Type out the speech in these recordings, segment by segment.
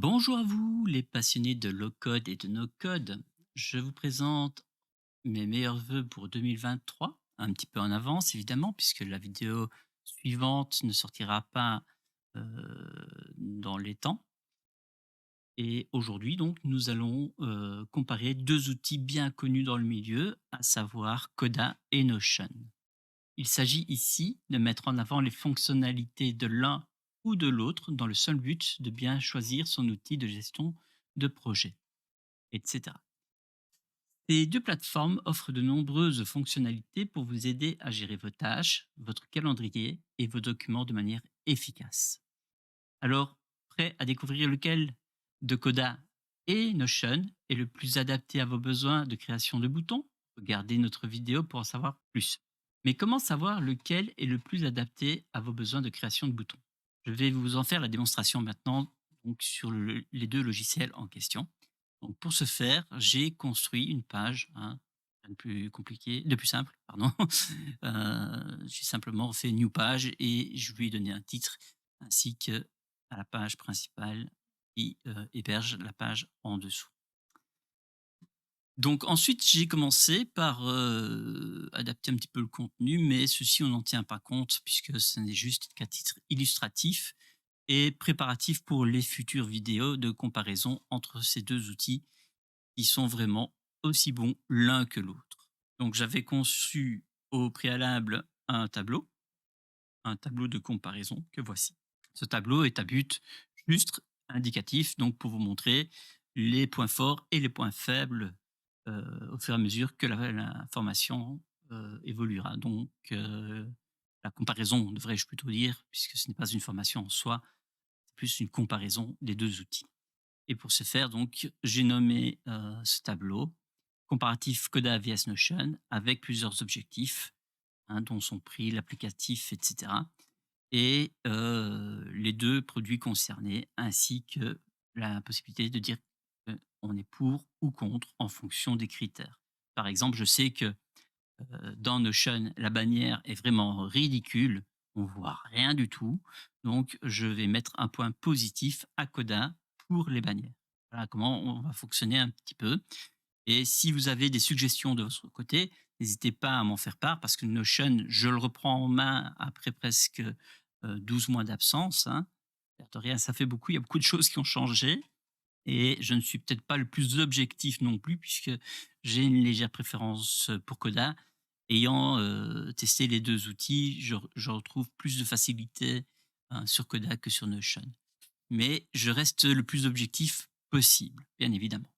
Bonjour à vous, les passionnés de low-code et de no-code. Je vous présente mes meilleurs vœux pour 2023, un petit peu en avance évidemment, puisque la vidéo suivante ne sortira pas dans les temps. Et aujourd'hui, donc, nous allons comparer deux outils bien connus dans le milieu, à savoir Coda et Notion. Il s'agit ici de mettre en avant les fonctionnalités de l'un ou de l'autre dans le seul but de bien choisir son outil de gestion de projet, etc. Ces deux plateformes offrent de nombreuses fonctionnalités pour vous aider à gérer vos tâches, votre calendrier et vos documents de manière efficace. Alors, prêt à découvrir lequel de Coda et Notion est le plus adapté à vos besoins de création de boutons? Regardez notre vidéo pour en savoir plus. Mais comment savoir lequel est le plus adapté à vos besoins de création de boutons? Je vais vous en faire la démonstration maintenant donc sur les deux logiciels en question. Donc pour ce faire, j'ai construit une page, hein, de plus compliqué, de plus simple, pardon. J'ai simplement fait new page et je lui ai donné un titre ainsi que à la page principale qui héberge la page en dessous. Donc ensuite, j'ai commencé par adapter un petit peu le contenu, mais ceci, on n'en tient pas compte puisque ce n'est juste qu'à titre illustratif et préparatif pour les futures vidéos de comparaison entre ces deux outils qui sont vraiment aussi bons l'un que l'autre. Donc j'avais conçu au préalable un tableau de comparaison que voici. Ce tableau est à but juste indicatif, donc pour vous montrer les points forts et les points faibles au fur et à mesure que l'information évoluera. Donc la comparaison, devrais-je plutôt dire, puisque ce n'est pas une formation en soi, c'est plus une comparaison des deux outils. Et pour ce faire, donc, j'ai nommé ce tableau comparatif Coda vs Notion avec plusieurs objectifs, hein, dont son prix, l'applicatif, etc. Et les deux produits concernés, ainsi que la possibilité de dire qu'on est pour ou contre en fonction des critères. Par exemple, je sais que dans Notion, la bannière est vraiment ridicule, on voit rien du tout, donc je vais mettre un point positif à Coda pour les bannières. Voilà comment on va fonctionner un petit peu. Et si vous avez des suggestions de votre côté, n'hésitez pas à m'en faire part parce que Notion, je le reprends en main après presque 12 mois d'absence, hein. L'air de rien, ça fait beaucoup, il y a beaucoup de choses qui ont changé et je ne suis peut-être pas le plus objectif non plus puisque j'ai une légère préférence pour Coda. Ayant testé les 2 outils, je retrouve plus de facilité, sur Coda que sur Notion. Mais je reste le plus objectif possible, bien évidemment.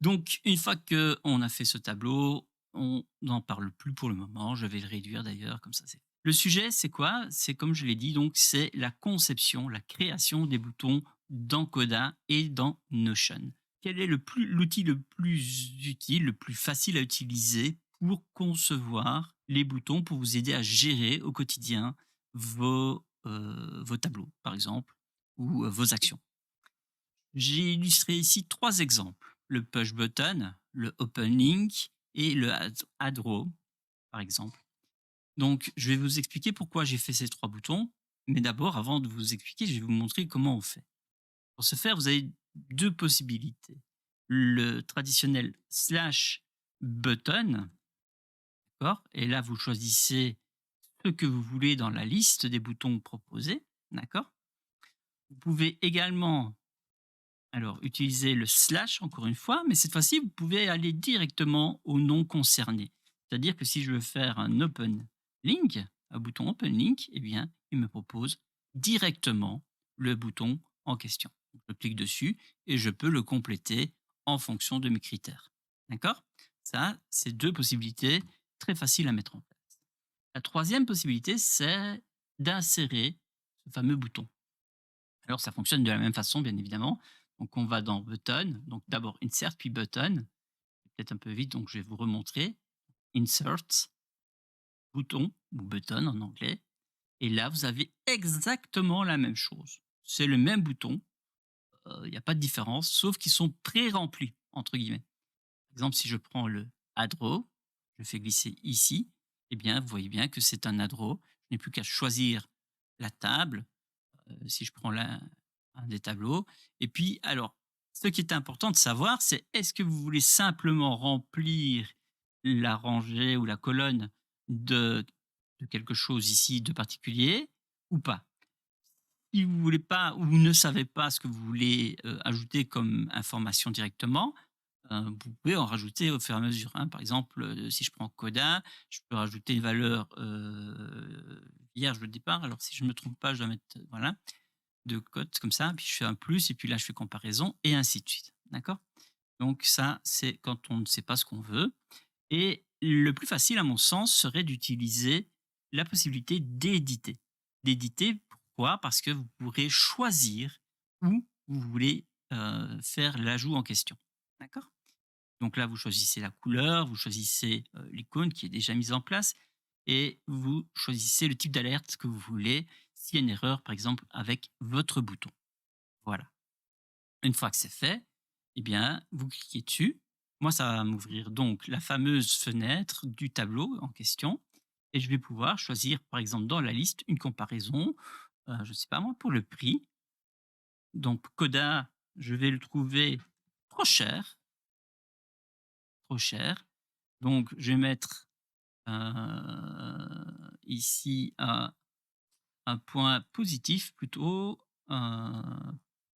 Donc, une fois qu'on a fait ce tableau, on n'en parle plus pour le moment. Je vais le réduire d'ailleurs, comme ça c'est. Le sujet, c'est quoi? C'est comme je l'ai dit, donc c'est la conception, la création des boutons dans Coda et dans Notion. Quel est l'outil le plus utile, le plus facile à utiliser pour concevoir les boutons, pour vous aider à gérer au quotidien vos tableaux, par exemple, ou vos actions? J'ai illustré ici 3 exemples, le push button, le open link et le add row, par exemple. Donc, je vais vous expliquer pourquoi j'ai fait ces 3 boutons, mais d'abord, avant de vous expliquer, je vais vous montrer comment on fait. Pour ce faire, vous avez 2 possibilités. Le traditionnel slash button, d'accord? Et là, vous choisissez ce que vous voulez dans la liste des boutons proposés, d'accord? Vous pouvez également alors, utilisez le slash encore une fois, mais cette fois-ci, vous pouvez aller directement au nom concerné. C'est-à-dire que si je veux faire un open link, un bouton open link, eh bien, il me propose directement le bouton en question. Donc, je clique dessus et je peux le compléter en fonction de mes critères. D'accord? Ça, c'est deux possibilités très faciles à mettre en place. La troisième possibilité, c'est d'insérer ce fameux bouton. Alors ça fonctionne de la même façon, bien évidemment. Donc on va dans Button, donc d'abord Insert, puis Button. Peut-être un peu vite, donc je vais vous remontrer. Insert, bouton, ou button en anglais. Et là, vous avez exactement la même chose. C'est le même bouton, il n'y a pas de différence, sauf qu'ils sont pré-remplis, entre guillemets. Par exemple, si je prends le Add Row, je fais glisser ici, eh bien, vous voyez bien que c'est un Add Row. Je n'ai plus qu'à choisir la table. Si je prends là hein, des tableaux. Et puis, alors, ce qui est important de savoir, c'est est-ce que vous voulez simplement remplir la rangée ou la colonne de, de quelque chose ici de particulier ou pas. Si vous voulez pas ou vous ne savez pas ce que vous voulez ajouter comme information directement, vous pouvez en rajouter au fur et à mesure, hein. Par exemple, si je prends Coda, je peux rajouter une valeur vierge au départ. Alors, si je ne me trompe pas, je dois mettre voilà, 2 cotes comme ça, puis je fais un plus, et puis là, je fais comparaison, et ainsi de suite. D'accord. Donc, ça, c'est quand on ne sait pas ce qu'on veut. Et le plus facile, à mon sens, serait d'utiliser la possibilité d'éditer. D'éditer, pourquoi? Parce que vous pourrez choisir où vous voulez faire l'ajout en question. D'accord. Donc là, vous choisissez la couleur, vous choisissez l'icône qui est déjà mise en place, et vous choisissez le type d'alerte que vous voulez s'il y a une erreur, par exemple, avec votre bouton. Voilà. Une fois que c'est fait, eh bien, vous cliquez dessus. Moi, ça va m'ouvrir donc la fameuse fenêtre du tableau en question, et je vais pouvoir choisir, par exemple, dans la liste, une comparaison, je ne sais pas moi, pour le prix. Donc, Coda, je vais le trouver trop cher, trop cher. Donc, je vais mettre ici un point positif plutôt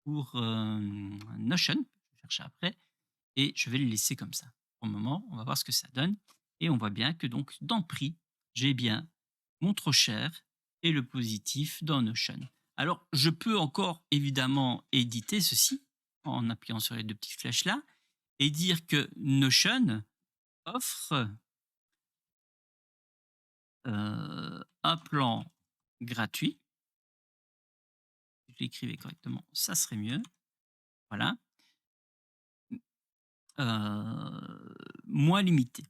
pour Notion. Je vais chercher après, et je vais le laisser comme ça. Pour le moment, on va voir ce que ça donne, et on voit bien que donc dans prix, j'ai bien mon trop cher et le positif dans Notion. Alors, je peux encore évidemment éditer ceci en appuyant sur les 2 petites flèches là, et dire que Notion offre un plan gratuit. Si je l'écrivais correctement, ça serait mieux. Voilà. Moins limité.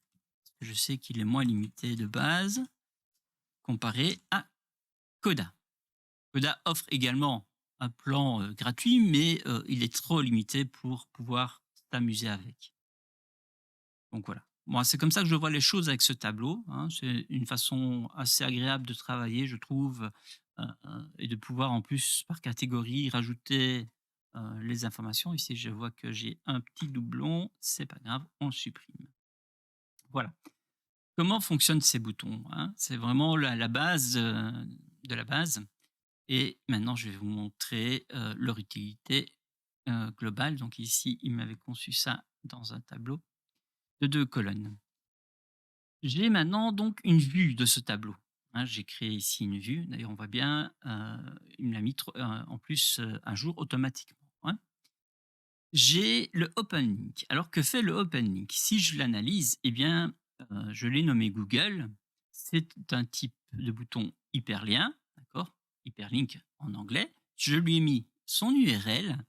Je sais qu'il est moins limité de base comparé à Coda. Coda offre également un plan gratuit, mais il est trop limité pour pouvoir s'amuser avec. Donc voilà. Moi, c'est comme ça que je vois les choses avec ce tableau, hein. C'est une façon assez agréable de travailler, je trouve, et de pouvoir en plus, par catégorie, rajouter les informations. Ici, je vois que j'ai un petit doublon, c'est pas grave, on le supprime. Voilà. Comment fonctionnent ces boutons, hein? C'est vraiment la base de la base. Et maintenant, je vais vous montrer leur utilité globale. Donc ici, il m'avait conçu ça dans un tableau de 2 colonnes. J'ai maintenant donc une vue de ce tableau, hein. J'ai créé ici une vue. D'ailleurs, on voit bien, il me l'a mis en plus un jour automatiquement, hein. J'ai le Open Link. Alors, que fait le Open Link? Si je l'analyse, eh bien, je l'ai nommé Google. C'est un type de bouton hyperlien, d'accord? Hyperlink en anglais. Je lui ai mis son URL,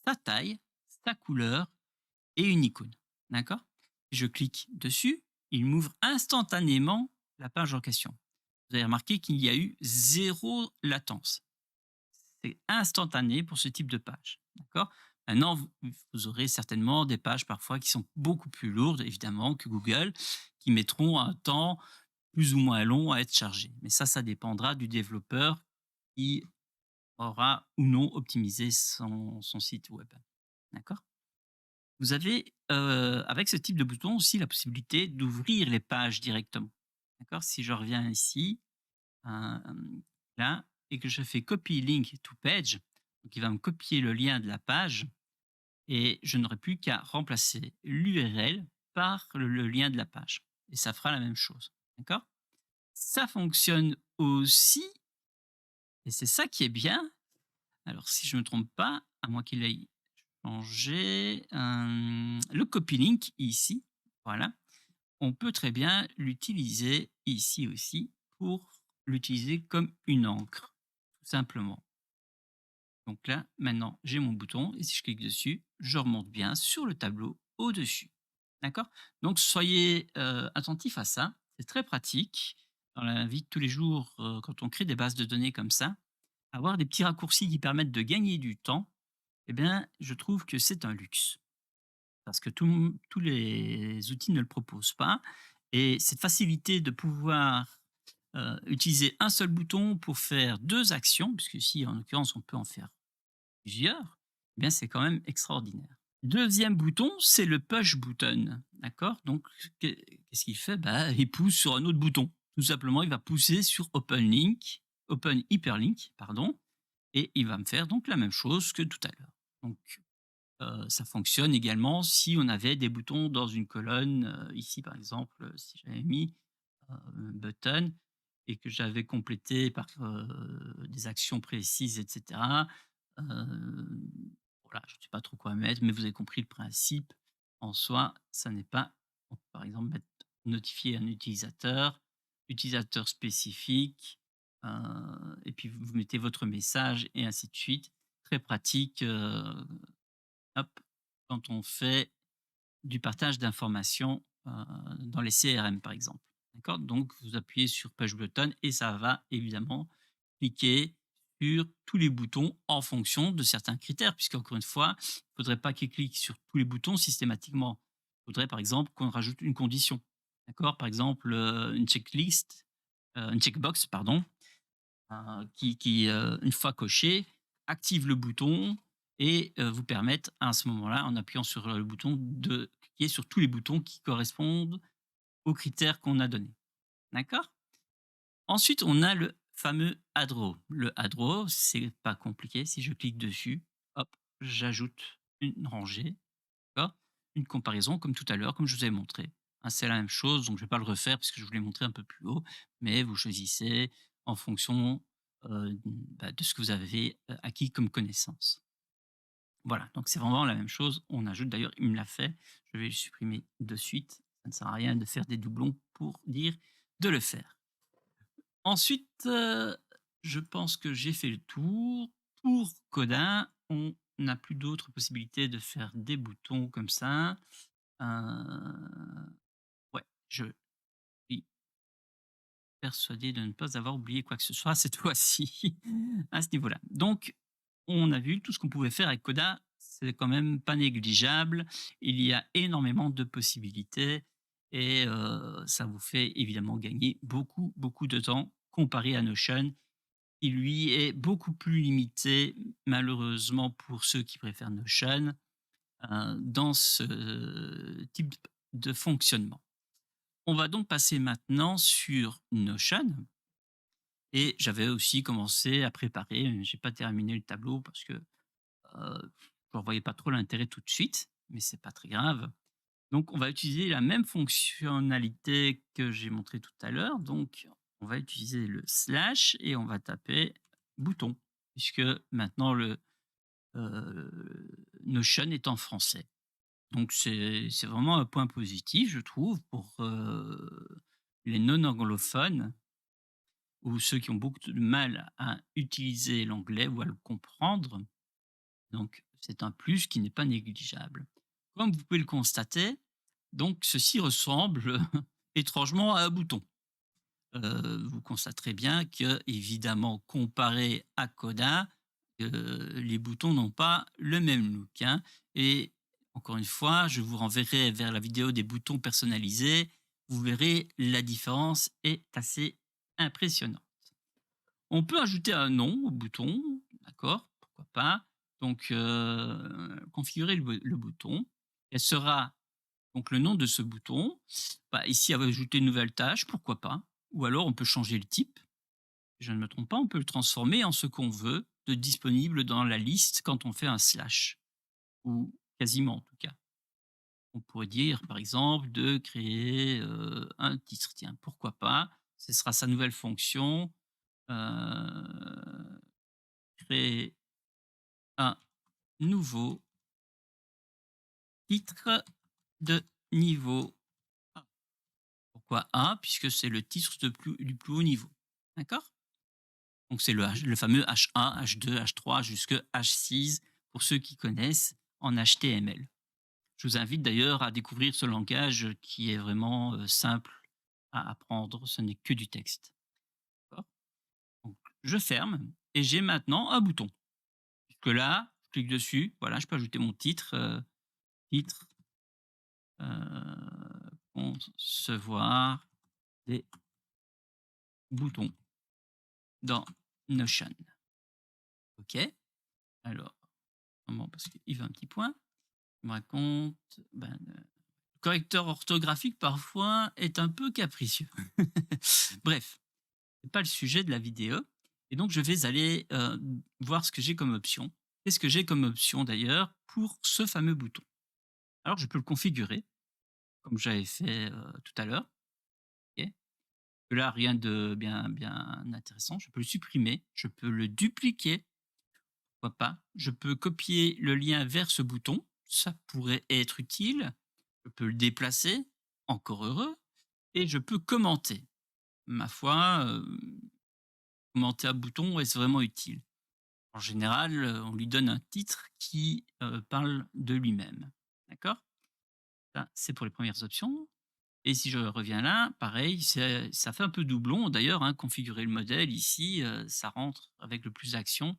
sa taille, sa couleur et une icône, d'accord? Je clique dessus, il m'ouvre instantanément la page en question. Vous avez remarqué qu'il y a eu 0 latence. C'est instantané pour ce type de page, d'accord? Maintenant, vous aurez certainement des pages parfois qui sont beaucoup plus lourdes, évidemment, que Google, qui mettront un temps plus ou moins long à être chargées. Mais ça dépendra du développeur qui aura ou non optimisé son site web, d'accord? Vous avez, avec ce type de bouton aussi la possibilité d'ouvrir les pages directement, d'accord? Si je reviens ici, là, et que je fais copy link to page, donc il va me copier le lien de la page, et je n'aurai plus qu'à remplacer l'URL par le lien de la page, et ça fera la même chose, d'accord? Ça fonctionne aussi, et c'est ça qui est bien. Alors, si je ne me trompe pas, à moins qu'il ait changé, le copy link ici, voilà, on peut très bien l'utiliser ici aussi pour l'utiliser comme une encre, tout simplement. Donc là, maintenant, j'ai mon bouton, et si je clique dessus, je remonte bien sur le tableau au-dessus. D'accord. Donc soyez attentifs à ça, c'est très pratique dans la vie de tous les jours, quand on crée des bases de données comme ça. Avoir des petits raccourcis qui permettent de gagner du temps, eh bien, je trouve que c'est un luxe. Parce que tous les outils ne le proposent pas, et cette facilité de pouvoir utiliser un seul bouton pour faire 2 actions, puisque ici, en l'occurrence, on peut en faire plusieurs, eh bien, c'est quand même extraordinaire. Deuxième bouton, c'est le push button, d'accord? Donc qu'est-ce qu'il fait? Bah, il pousse sur un autre bouton. Tout simplement, il va pousser sur open hyperlink, pardon, et il va me faire donc la même chose que tout à l'heure. Donc ça fonctionne également si on avait des boutons dans une colonne, ici par exemple, si j'avais mis, button et que j'avais complété par, des actions précises et cetera. Voilà, je ne sais pas trop quoi mettre, mais vous avez compris le principe. En soi, ça n'est pas on peut par exemple mettre notifier un utilisateur, utilisateur spécifique, et puis vous mettez votre message et ainsi de suite. Très pratique, hop, quand on fait du partage d'informations, dans les CRM, par exemple. D'accord? Donc vous appuyez sur push button et ça va évidemment cliquer sur tous les boutons en fonction de certains critères, puisqu'encore une fois, il ne faudrait pas qu'il clique sur tous les boutons systématiquement. Il faudrait, par exemple, qu'on rajoute une condition. D'accord? Par exemple, une checkbox, pardon, qui, une fois coché, active le bouton et vous permettre à ce moment-là, en appuyant sur le bouton, de cliquer sur tous les boutons qui correspondent aux critères qu'on a donnés. D'accord? Ensuite, on a le fameux add row. Le add row, c'est pas compliqué. Si je clique dessus, hop, j'ajoute une rangée, d'accord? Une comparaison comme tout à l'heure, comme je vous avais montré. Hein, c'est la même chose, donc je ne vais pas le refaire puisque je vous l'ai montré un peu plus haut, mais vous choisissez en fonction, de ce que vous avez, acquis comme connaissance. Voilà, donc c'est vraiment la même chose. On ajoute d'ailleurs, il me l'a fait, je vais le supprimer de suite. Ça ne sert à rien de faire des doublons pour dire de le faire. Ensuite, je pense que j'ai fait le tour. Pour Codin, on n'a plus d'autres possibilités de faire des boutons comme ça. Ouais, je suis persuadé de ne pas avoir oublié quoi que ce soit cette fois-ci à ce niveau-là. Donc, on a vu tout ce qu'on pouvait faire avec Coda, c'est quand même pas négligeable. Il y a énormément de possibilités et ça vous fait évidemment gagner beaucoup, beaucoup de temps comparé à Notion, qui lui est beaucoup plus limité, malheureusement pour ceux qui préfèrent Notion, dans ce type de fonctionnement. On va donc passer maintenant sur Notion et j'avais aussi commencé à préparer, j'ai pas terminé le tableau parce que, je ne voyais pas trop l'intérêt tout de suite, mais c'est pas très grave. Donc on va utiliser la même fonctionnalité que j'ai montré tout à l'heure, donc on va utiliser le slash et on va taper bouton, puisque maintenant Notion est en français. Donc c'est vraiment un point positif, je trouve, pour, les non anglophones ou ceux qui ont beaucoup de mal à utiliser l'anglais ou à le comprendre. Donc c'est un plus qui n'est pas négligeable. Comme vous pouvez le constater, donc ceci ressemble étrangement à un bouton. Vous constaterez bien que, évidemment, comparé à Coda, les boutons n'ont pas le même look, hein. Et encore une fois, je vous renverrai vers la vidéo des boutons personnalisés. Vous verrez, la différence est assez impressionnante. On peut ajouter un nom au bouton, d'accord, pourquoi pas. Donc, configurer le bouton. Elle sera donc le nom de ce bouton. Bah, ici, ajouter une nouvelle tâche, pourquoi pas. Ou alors, on peut changer le type. Si je ne me trompe pas, on peut le transformer en ce qu'on veut de disponible dans la liste quand on fait un slash, ou quasiment en tout cas. On pourrait dire, par exemple, de créer un titre. Tiens, pourquoi pas. Ce sera sa nouvelle fonction. Euh, créer un nouveau titre de niveau 1. Pourquoi 1? Puisque c'est le titre du plus haut niveau. D'accord? Donc c'est le fameux H1, H2, H3 jusque H6 pour ceux qui connaissent en HTML. Je vous invite d'ailleurs à découvrir ce langage qui est vraiment simple à apprendre. Ce n'est que du texte. D'accord. Donc, je ferme et j'ai maintenant un bouton. Puisque là, je clique dessus. Voilà, je peux ajouter mon titre. Titre, concevoir des boutons dans Notion. OK. Alors, vraiment parce qu'il veut un petit point. Il me raconte, ben, le correcteur orthographique parfois est un peu capricieux. Bref, c'est pas le sujet de la vidéo et donc je vais aller, voir ce que j'ai comme option. Qu'est-ce que j'ai comme option d'ailleurs pour ce fameux bouton? Alors je peux le configurer comme j'avais fait, tout à l'heure, OK? Là rien de bien intéressant. Je peux le supprimer, je peux le dupliquer, pourquoi pas. Je peux copier le lien vers ce bouton, ça pourrait être utile. Je peux le déplacer, encore heureux et je peux commenter. Ma foi, commenter un bouton, est-ce vraiment utile? En général, on lui donne un titre qui, parle de lui-même. D'accord? Ça, c'est pour les premières options et si je reviens là, pareil, ça fait un peu doublon d'ailleurs, hein, configurer le modèle ici, ça rentre avec le plus d'action.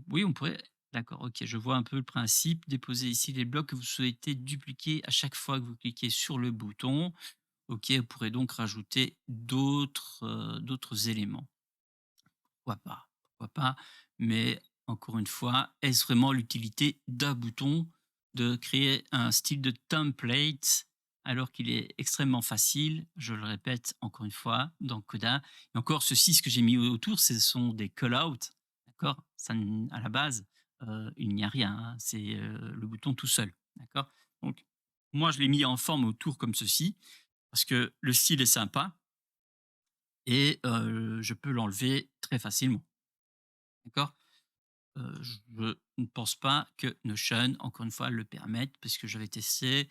Oui, on pourrait d'accord, OK, je vois un peu le principe. Déposez ici les blocs que vous souhaitez dupliquer à chaque fois que vous cliquez sur le bouton. OK, vous pourrez donc rajouter d'autres éléments. Pourquoi pas? Pourquoi pas? Mais encore une fois, est-ce vraiment l'utilité d'un bouton de créer un style de template alors qu'il est extrêmement facile, je le répète encore une fois, dans Coda. Et encore ceci, ce que j'ai mis autour, ce sont des call-out, d'accord? Ça n À la base, il n'y a rien, hein, c'est, le bouton tout seul, d'accord? Donc moi, je l'ai mis en forme autour comme ceci, parce que le style est sympa et je peux l'enlever très facilement, d'accord? Je ne pense pas que Notion, encore une fois, le permette parce que j'avais testé,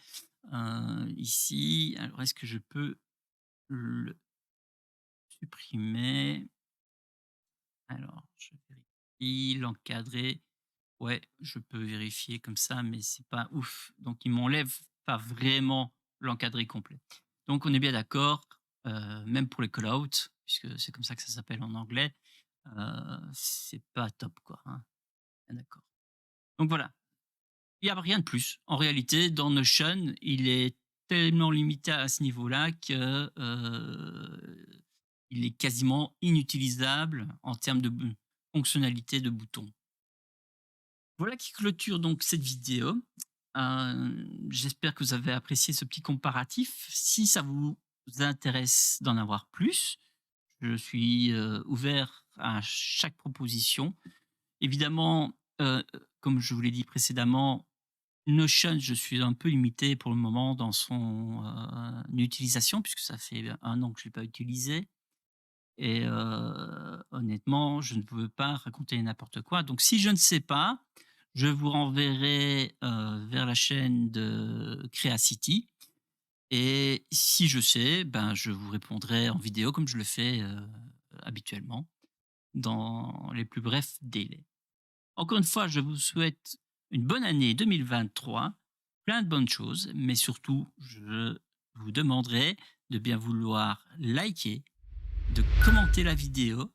ici. Alors est-ce que je peux le supprimer? Alors je vérifie, l'encadrer. Ouais, je peux vérifier comme ça, mais c'est pas ouf. Donc il m'enlève pas vraiment l'encadré complet. Donc on est bien d'accord, même pour les call-out, puisque c'est comme ça que ça s'appelle en anglais, c'est pas top quoi, hein. Bien d'accord. Donc voilà. Il y a rien de plus. En réalité, dans Notion, il est tellement limité à ce niveau-là que, il est quasiment inutilisable en termes de fonctionnalité de boutons. Voilà qui clôture donc cette vidéo. J'espère que vous avez apprécié ce petit comparatif. Si ça vous intéresse d'en avoir plus, je suis, ouvert à chaque proposition. Évidemment, comme je vous l'ai dit précédemment, Notion, je suis un peu limité pour le moment dans son, utilisation puisque ça fait 1 an que je ne l'ai pas utilisé et honnêtement, je ne veux pas raconter n'importe quoi. Donc si je ne sais pas, je vous renverrai, vers la chaîne de Creacity et si je sais, ben, je vous répondrai en vidéo comme je le fais, habituellement dans les plus brefs délais. Encore une fois, je vous souhaite une bonne année 2023, plein de bonnes choses, mais surtout, je vous demanderai de bien vouloir liker, de commenter la vidéo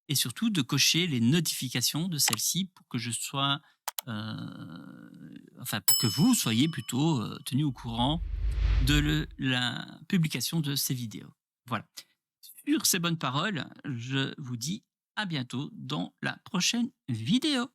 et surtout de cocher les notifications de celle-ci pour que je sois, enfin pour que vous soyez plutôt tenu au courant de la publication de ces vidéos. Voilà. Sur ces bonnes paroles, je vous dis à bientôt dans la prochaine vidéo.